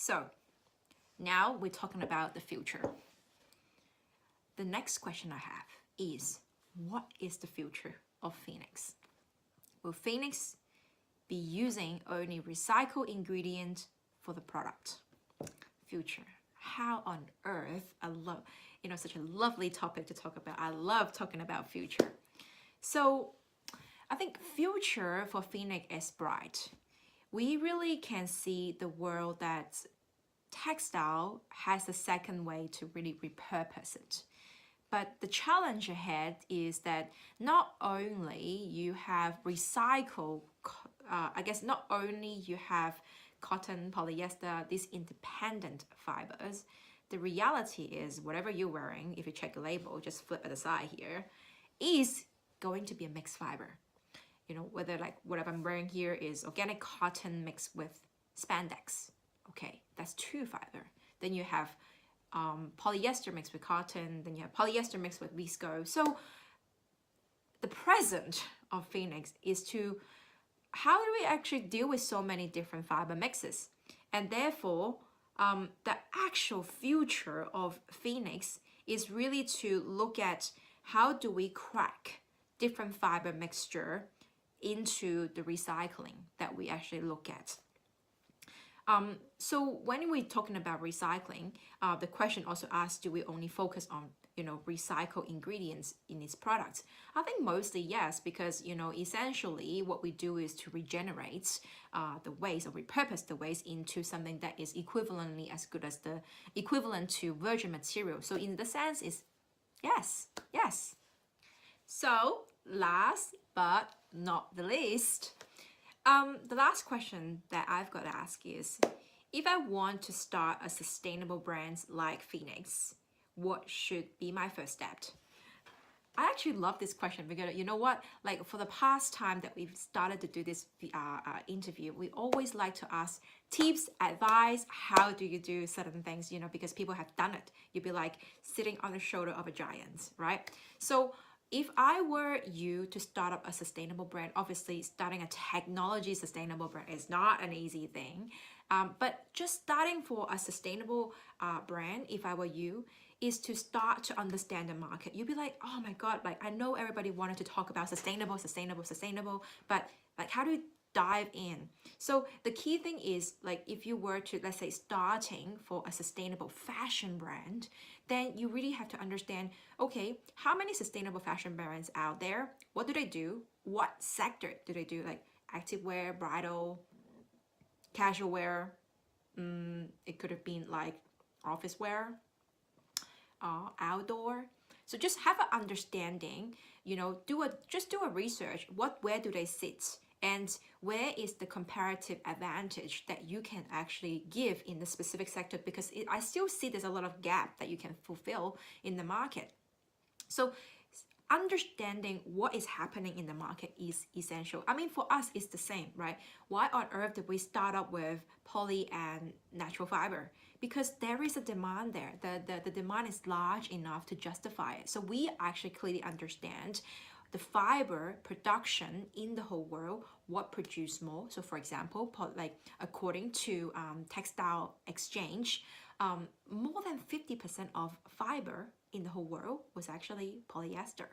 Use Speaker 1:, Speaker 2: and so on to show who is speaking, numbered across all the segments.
Speaker 1: So now we're talking about the future. The next question I have is, what is the future of PHOENXT? Will PHOENXT be using only recycled ingredients for the product? Future. How on earth? I love, such a lovely topic to talk about. I love talking about future. So I think future for PHOENXT is bright. We really can see the world that textile has a second way to really repurpose it. But the challenge ahead is that not only you have recycled, not only you have cotton, polyester, these independent fibers. The reality is whatever you're wearing, if you check the label, just flip at the side here, is going to be a mixed fiber. Whether like what I'm wearing here is organic cotton mixed with spandex. Okay, that's two fiber. Then you have polyester mixed with cotton, then you have polyester mixed with viscose. So the present of PHOENXT is to how do we actually deal with so many different fiber mixes? And therefore, the actual future of PHOENXT is really to look at how do we crack different fiber mixture into the recycling that we actually look at. So when we're talking about recycling, the question also asks, do we only focus on recycled ingredients in its products? I think mostly yes, because essentially what we do is to regenerate the waste or repurpose the waste into something that is equivalently as good as the equivalent to virgin material. So in the sense is yes. So last but not the least, the last question that I've got to ask is, if I want to start a sustainable brand like PHOENXT, what should be my first step? I actually love this question because you know what? Like for the past time that we've started to do this interview, we always like to ask tips, advice, how do you do certain things, because people have done it. You'd be like sitting on the shoulder of a giant, right? So if I were you to start up a sustainable brand, obviously starting a technology sustainable brand is not an easy thing. But just starting for a sustainable brand, if I were you, is to start to understand the market. You'll be like, oh my God, like I know everybody wanted to talk about sustainable, but like how do you dive in? So the key thing is like if you were to, let's say, starting for a sustainable fashion brand, then you really have to understand, okay, how many sustainable fashion brands out there? What do they do? What sector do they do? Like activewear, bridal, casual wear. It could have been like office wear, outdoor. So just have an understanding, do a research. Where do they sit? And where is the comparative advantage that you can actually give in the specific sector? Because I still see there's a lot of gap that you can fulfill in the market. So understanding what is happening in the market is essential. I mean, for us, it's the same, right? Why on earth did we start up with poly and natural fiber? Because there is a demand there. The demand is large enough to justify it. So we actually clearly understand the fiber production in the whole world, what produce more. So for example, like according to Textile Exchange, more than 50% of fiber in the whole world was actually polyester.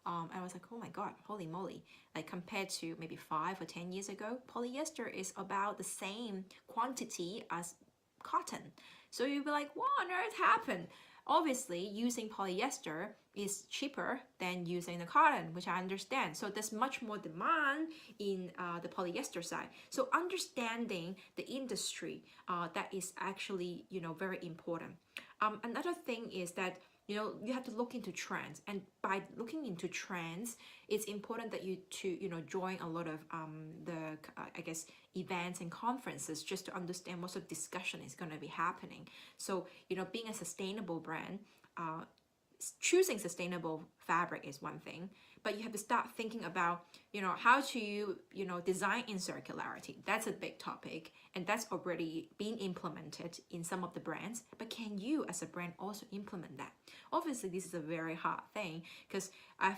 Speaker 1: And I was like, oh my God, holy moly. Like compared to maybe 5 or 10 years ago, polyester is about the same quantity as cotton. So you'd be like, what on earth happened? Obviously, using polyester is cheaper than using the cotton, which I understand. So there's much more demand in the polyester side. So understanding the industry, that is actually, very important. Another thing is that, you have to look into trends. And by looking into trends, it's important that you join a lot of events and conferences just to understand what sort of discussion is going to be happening. So, being a sustainable brand, choosing sustainable fabric is one thing, but you have to start thinking about, how to, design in circularity. That's a big topic, and that's already being implemented in some of the brands. But can you, as a brand, also implement that? Obviously, this is a very hard thing because a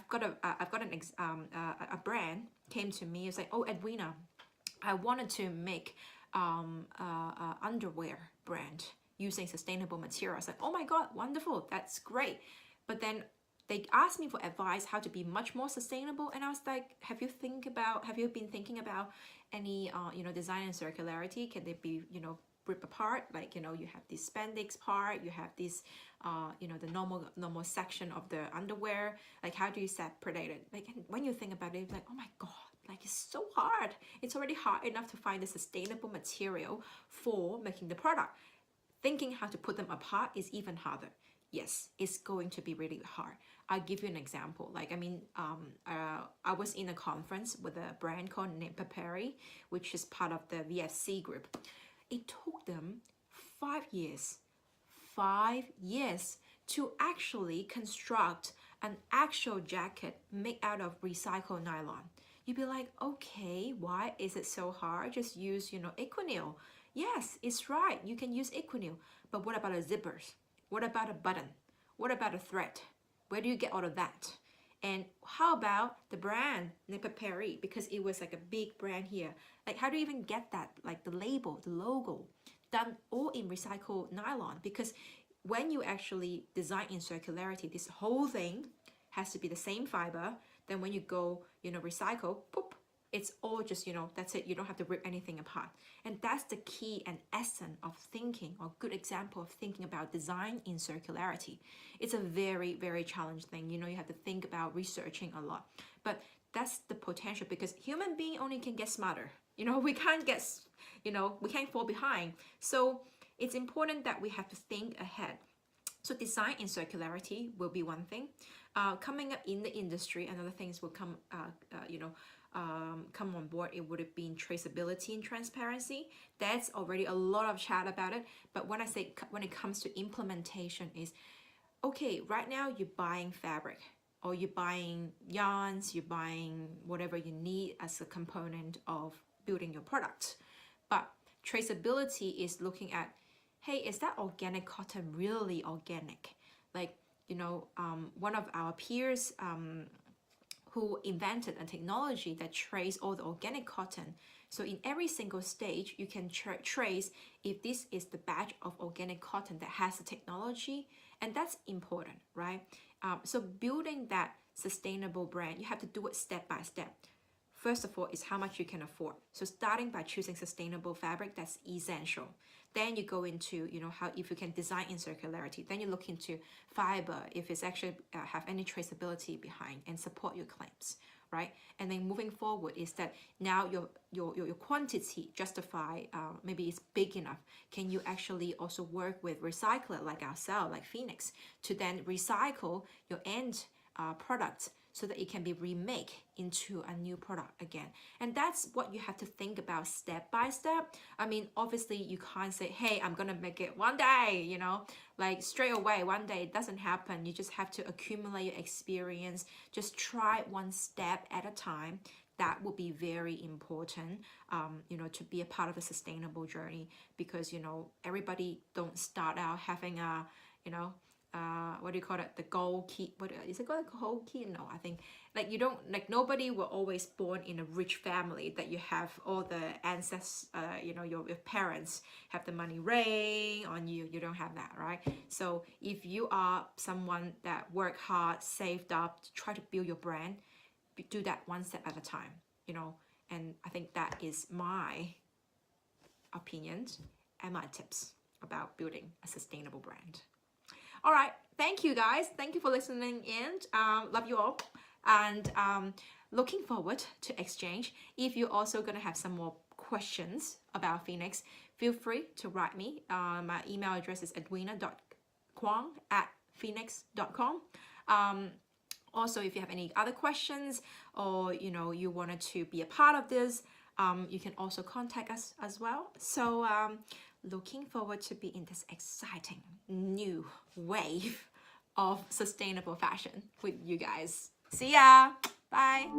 Speaker 1: brand came to me. It's like, oh, Edwina, I wanted to make underwear brand using sustainable materials. Like, oh my God, wonderful, that's great. But then they asked me for advice how to be much more sustainable, and I was like, have you been thinking about any design and circularity? Can they be rip apart? Like, you have this spandex part, you have this the normal section of the underwear. Like, how do you separate it? Like, and when you think about it, it's like, oh my God, like, it's so hard. It's already hard enough to find a sustainable material for making the product. Thinking how to put them apart is even harder. Yes, it's going to be really hard. I'll give you an example. Like, I mean, I was in a conference with a brand called Perry, which is part of the VFC group. It took them 5 years to actually construct an actual jacket made out of recycled nylon. You'd be like, okay, why is it so hard? Just use, Equinil. Yes, it's right. You can use Equinil. But what about the zippers? What about a button? What about a thread? Where do you get all of that? And how about the brand, Perry? Because it was like a big brand here. Like, how do you even get that? Like the label, the logo, done all in recycled nylon? Because when you actually design in circularity, this whole thing has to be the same fiber. Then when you go, recycle, poop, it's all just, that's it. You don't have to rip anything apart. And that's the key and essence of thinking, or good example of thinking about design in circularity. It's a very, very challenging thing. You have to think about researching a lot. But that's the potential, because human being only can get smarter. We can't get, we can't fall behind. So it's important that we have to think ahead. So design in circularity will be one thing. Coming up in the industry, another things will come, come on board. It would have been traceability and transparency. That's already a lot of chat about it. But when I say when it comes to implementation is, okay, right now you're buying fabric, or you're buying yarns, you're buying whatever you need as a component of building your product. But traceability is looking at, hey, is that organic cotton really organic? Like, one of our peers who invented a technology that traces all the organic cotton. So in every single stage, you can trace if this is the batch of organic cotton that has the technology, and that's important, right? So building that sustainable brand, you have to do it step by step. First of all, is how much you can afford. So starting by choosing sustainable fabric, that's essential. Then you go into, how, if you can design in circularity, then you look into fiber, if it's actually have any traceability behind, and support your claims, right? And then moving forward is that now your quantity justify, maybe it's big enough. Can you actually also work with recycler like ourselves, like PHOENXT, to then recycle your end product, so that it can be remade into a new product again. And that's what you have to think about step by step. I mean, obviously you can't say, hey, I'm gonna make it one day, like straight away, one day. It doesn't happen. You just have to accumulate your experience. Just try one step at a time. That will be very important, to be a part of a sustainable journey, because, everybody don't start out having a, what do you call it? The gold key. What is it called? A gold key? No, I think like you don't, like nobody were always born in a rich family that you have all the ancestors, your parents have the money rain on you. You don't have that, right? So if you are someone that work hard, saved up, to try to build your brand, do that one step at a time, and I think that is my opinions and my tips about building a sustainable brand. All right, thank you guys. Thank you for listening in. Love you all. And looking forward to exchange. If you're also going to have some more questions about PHOENXT, feel free to write me. My email address is edwina.huang@phoenix.com. Also, if you have any other questions, or you wanted to be a part of this, you can also contact us as well. So looking forward to be in this exciting new wave of sustainable fashion with you guys. See ya. Bye.